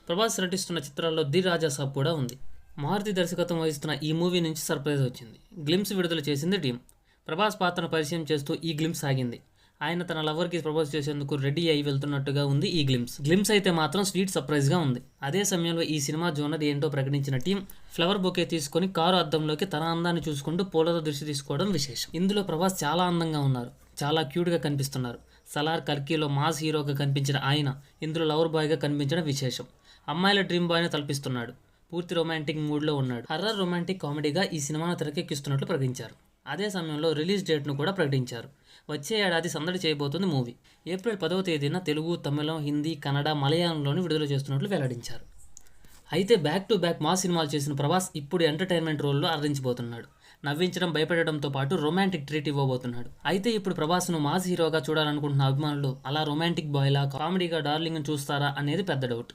ప్రభాస్ నటిస్తున్న చిత్రాల్లో ది రాజా సాబ్ కూడా ఉంది. మారుతి దర్శకత్వం వహిస్తున్న ఈ మూవీ నుంచి సర్ప్రైజ్ వచ్చింది. గ్లిమ్స్ విడుదల చేసింది టీం. ప్రభాస్ పాత్రను పరిచయం చేస్తూ ఈ గ్లిమ్స్ సాగింది. ఆయన తన లవర్కి ప్రపోజ్ చేసేందుకు రెడీ అయి వెళ్తున్నట్టుగా ఉంది ఈ గ్లిమ్స్ అయితే మాత్రం స్వీట్ సర్ప్రైజ్గా ఉంది. అదే సమయంలో ఈ సినిమా జోనర్ ఏంటో ప్రకటించిన టీం ఫ్లవర్ బొకే తీసుకొని కారు అద్దంలోకి తన అందాన్ని చూసుకుంటూ పూలతో దృష్టి తీసుకోవడం విశేషం. ఇందులో ప్రభాస్ చాలా అందంగా ఉన్నారు, చాలా క్యూట్గా కనిపిస్తున్నారు. సలార్ కల్కిలో మాస్ హీరోగా కనిపించిన ఆయన ఇందులో లవర్ బాయ్గా కనిపించడం విశేషం. అమ్మాయిల డ్రీమ్ బాయ్ని తలపిస్తున్నాడు. పూర్తి రొమాంటిక్ మూడ్లో ఉన్నాడు. హర్రర్ రొమాంటిక్ కామెడీగా ఈ సినిమాను తెరకెక్కిస్తున్నట్లు ప్రకటించారు. అదే సమయంలో రిలీజ్ డేట్ను కూడా ప్రకటించారు. వచ్చే ఏడాది సందడి చేయబోతుంది మూవీ. ఏప్రిల్ 10వ తేదీన తెలుగు, తమిళం, హిందీ, కన్నడ, మలయాళంలోని విడుదల చేస్తున్నట్లు వెల్లడించారు. అయితే బ్యాక్ టు బ్యాక్ మాస్ సినిమాలు చేసిన ప్రభాస్ ఇప్పుడు ఎంటర్టైన్మెంట్ రోల్లో అలరించిపోతున్నాడు. నవ్వించడం, భయపెట్టడంతో పాటు రొమాంటిక్ ట్రీట్ ఇవ్వబోతున్నాడు. అయితే ఇప్పుడు ప్రభాస్ను మాస్ హీరోగా చూడాలనుకుంటున్న అభిమానులు అలా రొమాంటిక్ బాయ్లా, కామెడీగా డార్లింగ్ని చూస్తారా అనేది పెద్ద డౌట్.